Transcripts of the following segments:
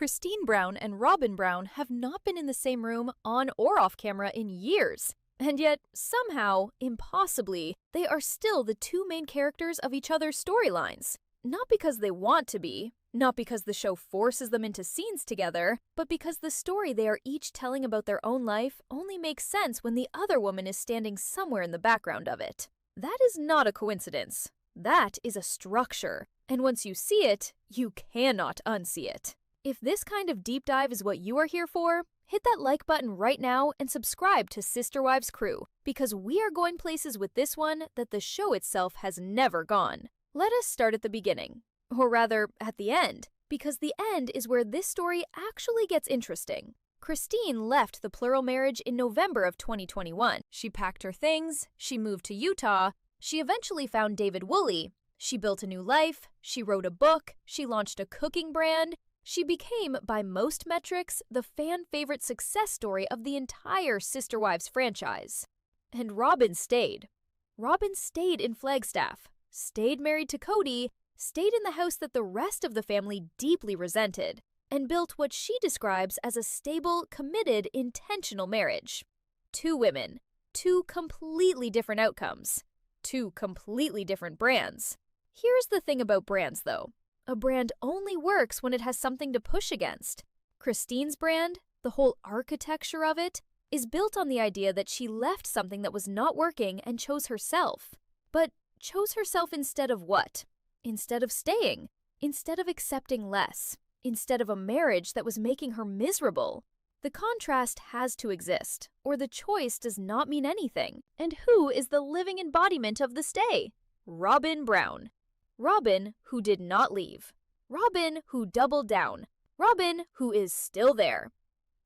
Kody Brown and Robyn Brown have not been in the same room, on or off camera, in years. And yet, somehow, impossibly, they are still the two main characters of each other's storylines. Not because they want to be, not because the show forces them into scenes together, but because the story they are each telling about their own life only makes sense when the other woman is standing somewhere in the background of it. That is not a coincidence. That is a structure. And once you see it, you cannot unsee it. If this kind of deep dive is what you are here for, hit that like button right now and subscribe to SisterWives Crew, because we are going places with this one that the show itself has never gone. Let us start at the beginning, or rather, at the end, because the end is where this story actually gets interesting. Kody left the plural marriage in November of 2021. She packed her things, she moved to Utah, she eventually found David Woolley, she built a new life, she wrote a book, she launched a cooking brand. She became, by most metrics, the fan-favorite success story of the entire SisterWives franchise. And Robyn stayed. Robyn stayed in Flagstaff, stayed married to Kody, stayed in the house that the rest of the family deeply resented, and built what she describes as a stable, committed, intentional marriage. Two women, two completely different outcomes, two completely different brands. Here's the thing about brands, though. A brand only works when it has something to push against. Kody's brand, the whole architecture of it, is built on the idea that she left something that was not working and chose herself. But chose herself instead of what? Instead of staying, instead of accepting less, instead of a marriage that was making her miserable. The contrast has to exist, or the choice does not mean anything. And who is the living embodiment of the stay? Robyn Brown. Robyn, who did not leave. Robyn, who doubled down. Robyn, who is still there.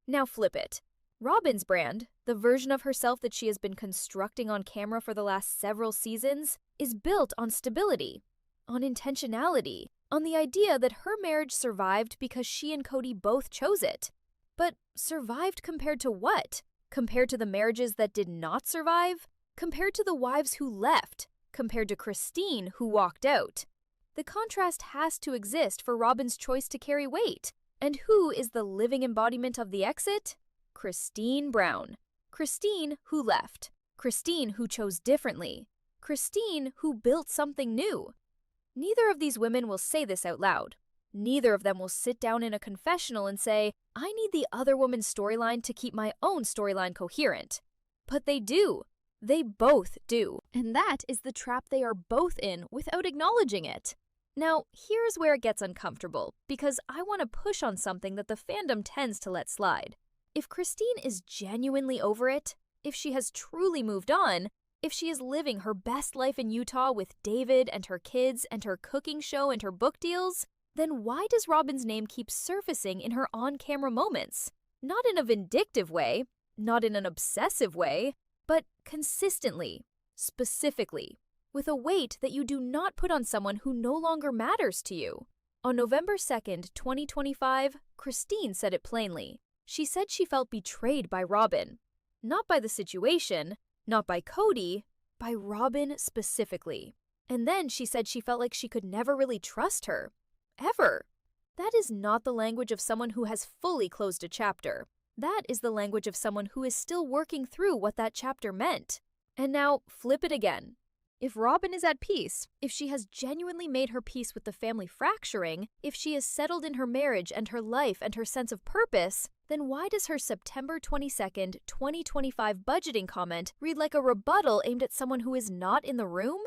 Now flip it. Robyn's brand, the version of herself that she has been constructing on camera for the last several seasons, is built on stability, on intentionality, on the idea that her marriage survived because she and Kody both chose it. But survived compared to what? Compared to the marriages that did not survive? Compared to the wives who left? Compared to Kody, who walked out? The contrast has to exist for Robyn's choice to carry weight. And who is the living embodiment of the exit? Kody Brown. Kody, who left. Kody, who chose differently. Kody, who built something new. Neither of these women will say this out loud. Neither of them will sit down in a confessional and say, I need the other woman's storyline to keep my own storyline coherent. But they do. They both do. And that is the trap they are both in without acknowledging it. Now, here's where it gets uncomfortable, because I want to push on something that the fandom tends to let slide. If Kody is genuinely over it, if she has truly moved on, if she is living her best life in Utah with David and her kids and her cooking show and her book deals, then why does Robyn's name keep surfacing in her on-camera moments? Not in a vindictive way, not in an obsessive way, but consistently, specifically, with a weight that you do not put on someone who no longer matters to you. On November 2nd, 2025, Kody said it plainly. She said she felt betrayed by Robyn. Not by the situation, not by Kody, by Robyn specifically. And then she said she felt like she could never really trust her. Ever. That is not the language of someone who has fully closed a chapter. That is the language of someone who is still working through what that chapter meant. And now, flip it again. If Robyn is at peace, if she has genuinely made her peace with the family fracturing, if she is settled in her marriage and her life and her sense of purpose, then why does her September 22nd, 2025 budgeting comment read like a rebuttal aimed at someone who is not in the room?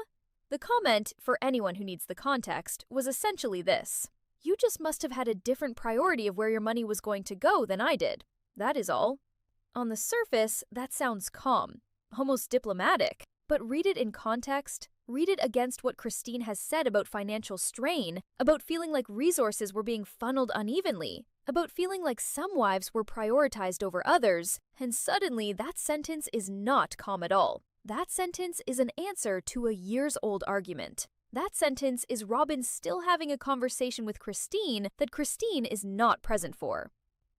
The comment, for anyone who needs the context, was essentially this. You just must have had a different priority of where your money was going to go than I did. That is all. On the surface, that sounds calm, almost diplomatic, but read it in context, read it against what Kody has said about financial strain, about feeling like resources were being funneled unevenly, about feeling like some wives were prioritized over others, and suddenly that sentence is not calm at all. That sentence is an answer to a years-old argument. That sentence is Robyn still having a conversation with Kody that Kody is not present for.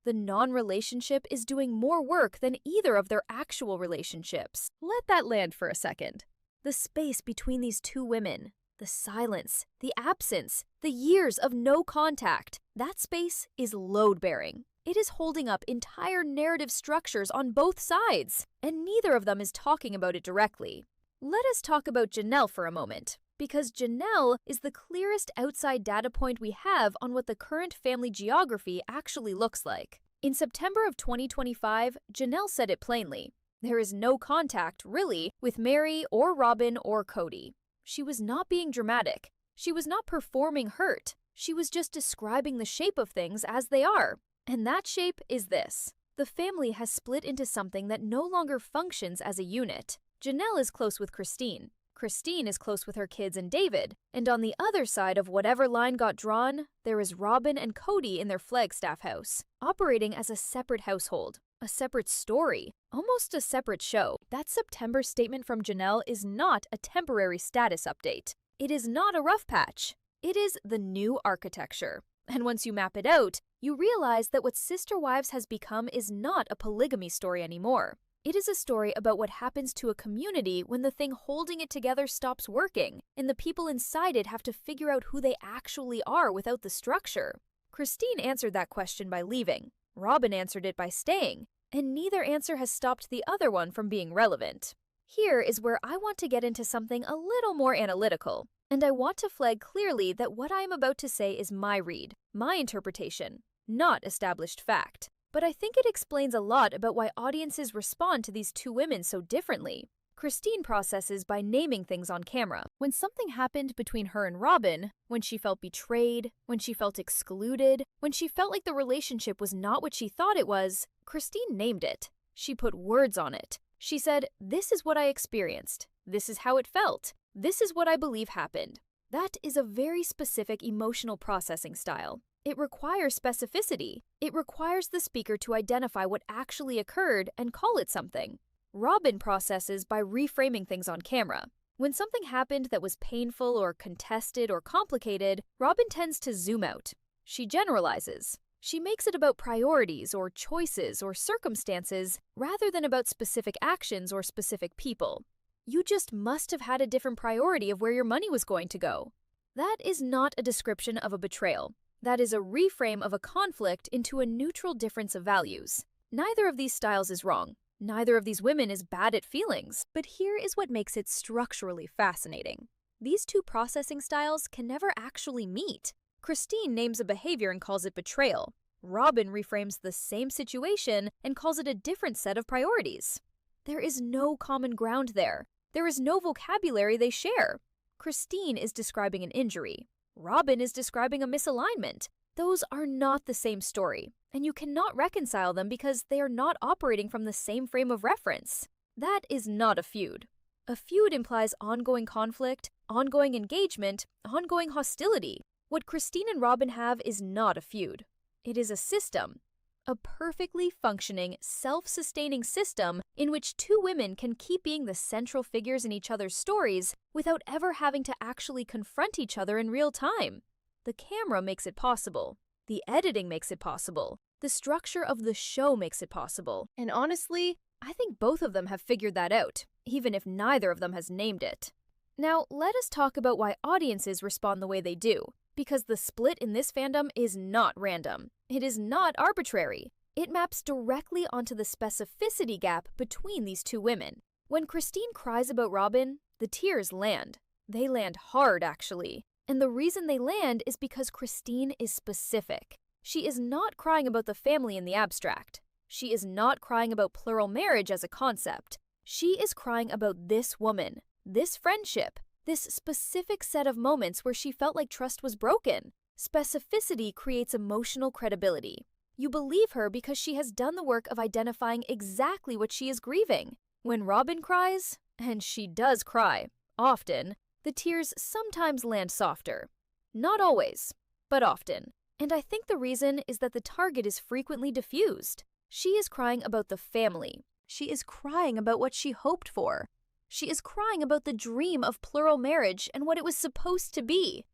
The non-relationship is doing more work than either of their actual relationships. Let that land for a second. The space between these two women, The silence, the absence, the years of no contact. That space is load-bearing. It is holding up entire narrative structures on both sides, and neither of them is talking about it directly. Let us talk about Janelle for a moment, because Janelle is the clearest outside data point we have on what the current family geography actually looks like. In September of 2025, Janelle said it plainly. There is no contact, really, with Mary or Robyn or Kody. She was not being dramatic. She was not performing hurt. She was just describing the shape of things as they are. And that shape is this. The family has split into something that no longer functions as a unit. Janelle is close with Christine. Christine is close with her kids and David. And on the other side of whatever line got drawn, there is Robyn and Kody in their Flagstaff house, operating as a separate household, a separate story, almost a separate show. That September statement from Janelle is not a temporary status update. It is not a rough patch. It is the new architecture. And once you map it out, you realize that what Sister Wives has become is not a polygamy story anymore. It is a story about what happens to a community when the thing holding it together stops working, and the people inside it have to figure out who they actually are without the structure. Christine answered that question by leaving. Robyn answered it by staying, and neither answer has stopped the other one from being relevant. Here is where I want to get into something a little more analytical, and I want to flag clearly that what I am about to say is my read, my interpretation, not established fact. But I think it explains a lot about why audiences respond to these two women so differently. Christine processes by naming things on camera. When something happened between her and Robyn, when she felt betrayed, when she felt excluded, when she felt like the relationship was not what she thought it was, Christine named it. She put words on it. She said, "This is what I experienced. This is how it felt. This is what I believe happened." That is a very specific emotional processing style. It requires specificity. It requires the speaker to identify what actually occurred and call it something. Robyn processes by reframing things on camera. When something happened that was painful or contested or complicated, Robyn tends to zoom out. She generalizes. She makes it about priorities or choices or circumstances rather than about specific actions or specific people. You just must have had a different priority of where your money was going to go. That is not a description of a betrayal. That is a reframe of a conflict into a neutral difference of values. Neither of these styles is wrong. Neither of these women is bad at feelings. But here is what makes it structurally fascinating. These two processing styles can never actually meet. Christine names a behavior and calls it betrayal. Robyn reframes the same situation and calls it a different set of priorities. There is no common ground there. There is no vocabulary they share. Christine is describing an injury. Robyn is describing a misalignment. Those are not the same story, and you cannot reconcile them because they are not operating from the same frame of reference. That is not a feud. A feud implies ongoing conflict, ongoing engagement, ongoing hostility. What Christine and Robyn have is not a feud. It is a system. A perfectly functioning, self-sustaining system in which two women can keep being the central figures in each other's stories without ever having to actually confront each other in real time. The camera makes it possible. The editing makes it possible. The structure of the show makes it possible. And honestly, I think both of them have figured that out, even if neither of them has named it. Now, let us talk about why audiences respond the way they do, because the split in this fandom is not random. It is not arbitrary. It maps directly onto the specificity gap between these two women. When Christine cries about Robyn, the tears land. They land hard, actually. And the reason they land is because Christine is specific. She is not crying about the family in the abstract. She is not crying about plural marriage as a concept. She is crying about this woman, this friendship, this specific set of moments where she felt like trust was broken. Specificity creates emotional credibility. You believe her because she has done the work of identifying exactly what she is grieving. When Robyn cries, and she does cry, often, the tears sometimes land softer. Not always, but often. And I think the reason is that the target is frequently diffused. She is crying about the family. She is crying about what she hoped for. She is crying about the dream of plural marriage and what it was supposed to be.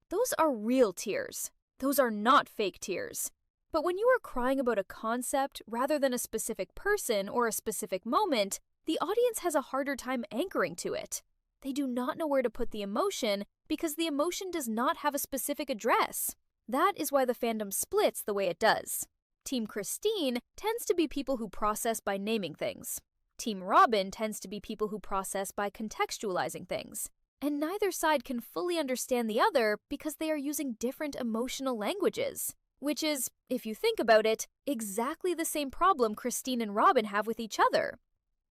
Those are real tears. Those are not fake tears. But when you are crying about a concept rather than a specific person or a specific moment, the audience has a harder time anchoring to it. They do not know where to put the emotion because the emotion does not have a specific address. That is why the fandom splits the way it does. Team Christine tends to be people who process by naming things. Team Robyn tends to be people who process by contextualizing things. And neither side can fully understand the other because they are using different emotional languages. Which is, if you think about it, exactly the same problem Christine and Robyn have with each other.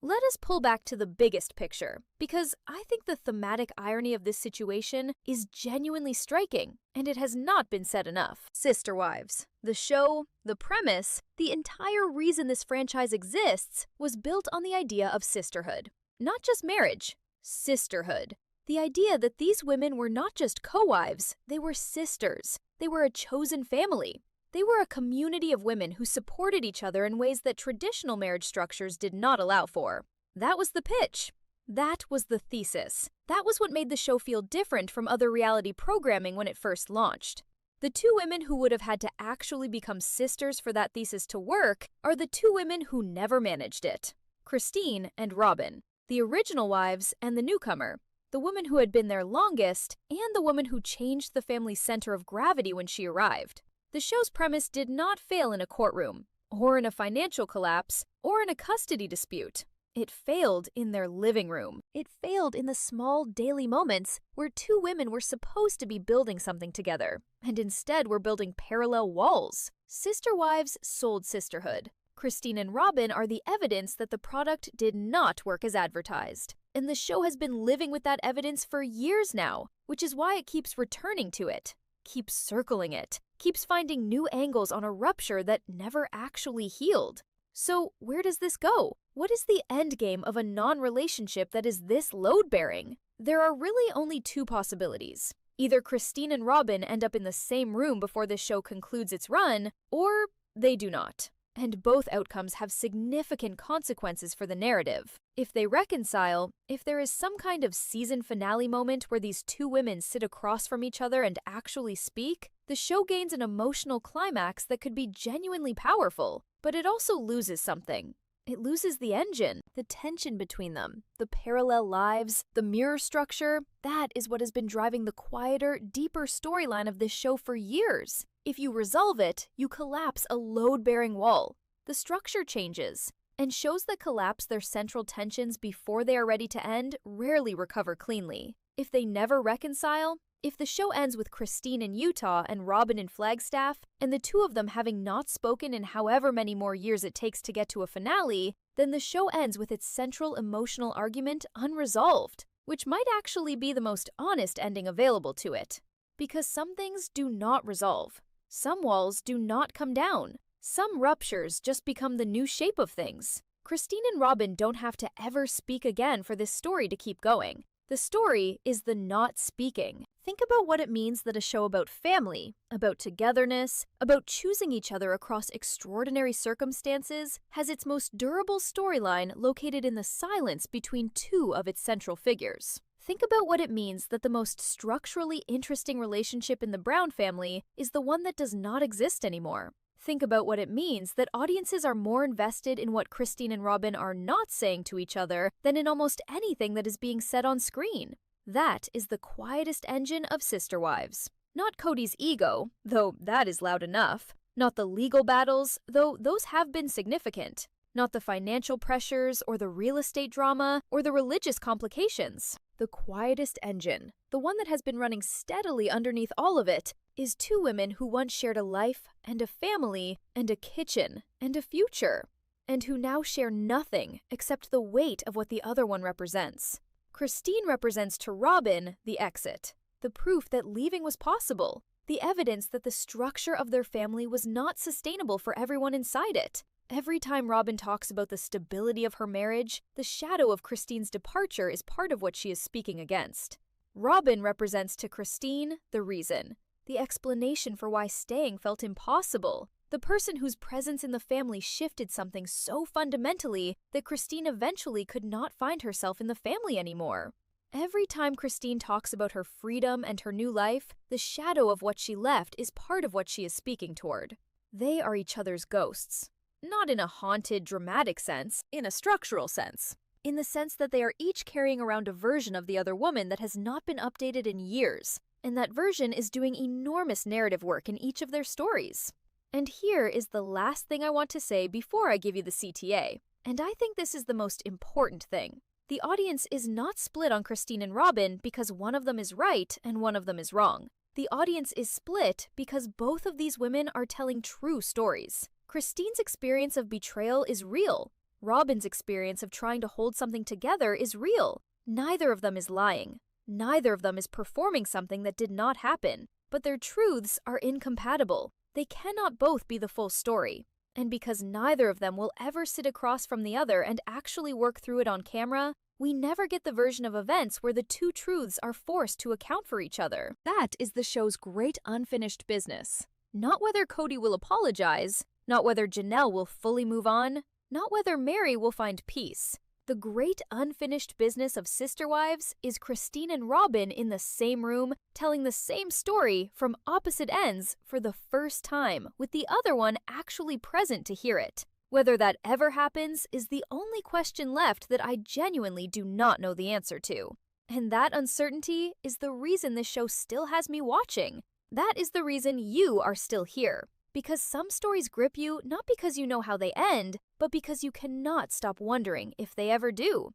Let us pull back to the biggest picture, because I think the thematic irony of this situation is genuinely striking, and it has not been said enough. Sister Wives. The show, the premise, the entire reason this franchise exists was built on the idea of sisterhood. Not just marriage, sisterhood. The idea that these women were not just co-wives, they were sisters. They were a chosen family. They were a community of women who supported each other in ways that traditional marriage structures did not allow for. That was the pitch. That was the thesis. That was what made the show feel different from other reality programming when it first launched. The two women who would have had to actually become sisters for that thesis to work are the two women who never managed it. Christine and Robyn, the original wives and the newcomer, the woman who had been there longest and the woman who changed the family's center of gravity when she arrived. The show's premise did not fail in a courtroom, or in a financial collapse, or in a custody dispute. It failed in their living room. It failed in the small daily moments where two women were supposed to be building something together, and instead were building parallel walls. Sister Wives sold sisterhood. Christine and Robyn are the evidence that the product did not work as advertised. And the show has been living with that evidence for years now, which is why it keeps returning to it, keeps circling it, keeps finding new angles on a rupture that never actually healed. So where does this go? What is the endgame of a non-relationship that is this load-bearing? There are really only two possibilities. Either Christine and Robyn end up in the same room before this show concludes its run, or they do not. And both outcomes have significant consequences for the narrative. If they reconcile, if there is some kind of season finale moment where these two women sit across from each other and actually speak, the show gains an emotional climax that could be genuinely powerful, but it also loses something. It loses the engine, the tension between them, the parallel lives, the mirror structure. That is what has been driving the quieter, deeper storyline of this show for years. If you resolve it, you collapse a load-bearing wall. The structure changes, and shows that collapse their central tensions before they are ready to end rarely recover cleanly. If they never reconcile, if the show ends with Christine in Utah and Robyn in Flagstaff, and the two of them having not spoken in however many more years it takes to get to a finale, then the show ends with its central emotional argument unresolved, which might actually be the most honest ending available to it. Because some things do not resolve. Some walls do not come down. Some ruptures just become the new shape of things. Christine and Robyn don't have to ever speak again for this story to keep going. The story is the not speaking. Think about what it means that a show about family, about togetherness, about choosing each other across extraordinary circumstances, has its most durable storyline located in the silence between two of its central figures. Think about what it means that the most structurally interesting relationship in the Brown family is the one that does not exist anymore. Think about what it means that audiences are more invested in what Christine and Robyn are not saying to each other than in almost anything that is being said on screen. That is the quietest engine of Sister Wives. Not Kody's ego, though that is loud enough. Not the legal battles, though those have been significant. Not the financial pressures, or the real estate drama, or the religious complications. The quietest engine, the one that has been running steadily underneath all of it, is two women who once shared a life, and a family, and a kitchen, and a future, and who now share nothing except the weight of what the other one represents. Christine represents to Robyn the exit, the proof that leaving was possible, the evidence that the structure of their family was not sustainable for everyone inside it. Every time Robyn talks about the stability of her marriage, the shadow of Christine's departure is part of what she is speaking against. Robyn represents to Christine the reason, the explanation for why staying felt impossible, the person whose presence in the family shifted something so fundamentally that Christine eventually could not find herself in the family anymore. Every time Christine talks about her freedom and her new life, the shadow of what she left is part of what she is speaking toward. They are each other's ghosts. Not in a haunted, dramatic sense, in a structural sense. in the sense that they are each carrying around a version of the other woman that has not been updated in years, and that version is doing enormous narrative work in each of their stories. And here is the last thing I want to say before I give you the CTA, and I think this is the most important thing. The audience is not split on Christine and Robyn because one of them is right and one of them is wrong. The audience is split because both of these women are telling true stories. Christine's experience of betrayal is real. Robyn's experience of trying to hold something together is real. Neither of them is lying. Neither of them is performing something that did not happen, but their truths are incompatible. They cannot both be the full story. And because neither of them will ever sit across from the other and actually work through it on camera, we never get the version of events where the two truths are forced to account for each other. That is the show's great unfinished business. Not whether Kody will apologize, not whether Janelle will fully move on, not whether Mary will find peace. The great unfinished business of sister wives is Christine and Robyn in the same room, telling the same story from opposite ends for the first time, with the other one actually present to hear it. Whether that ever happens is the only question left that I genuinely do not know the answer to. And that uncertainty is the reason this show still has me watching. That is the reason you are still here. Because some stories grip you not because you know how they end, but because you cannot stop wondering if they ever do.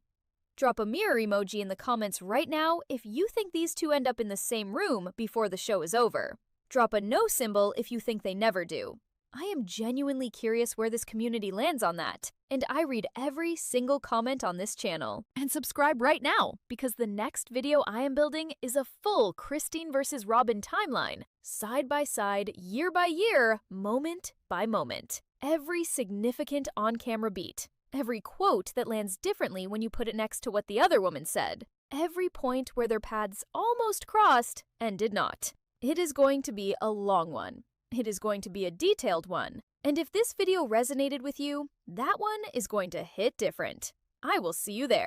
Drop a mirror emoji in the comments right now if you think these two end up in the same room before the show is over. Drop a no symbol if you think they never do. I am genuinely curious where this community lands on that, and I read every single comment on this channel. And subscribe right now, because the next video I am building is a full Christine versus Robyn timeline, side by side, year by year, moment by moment. Every significant on-camera beat, every quote that lands differently when you put it next to what the other woman said, every point where their paths almost crossed and did not. It is going to be a long one. It is going to be a detailed one. And if this video resonated with you, that one is going to hit different. I will see you there.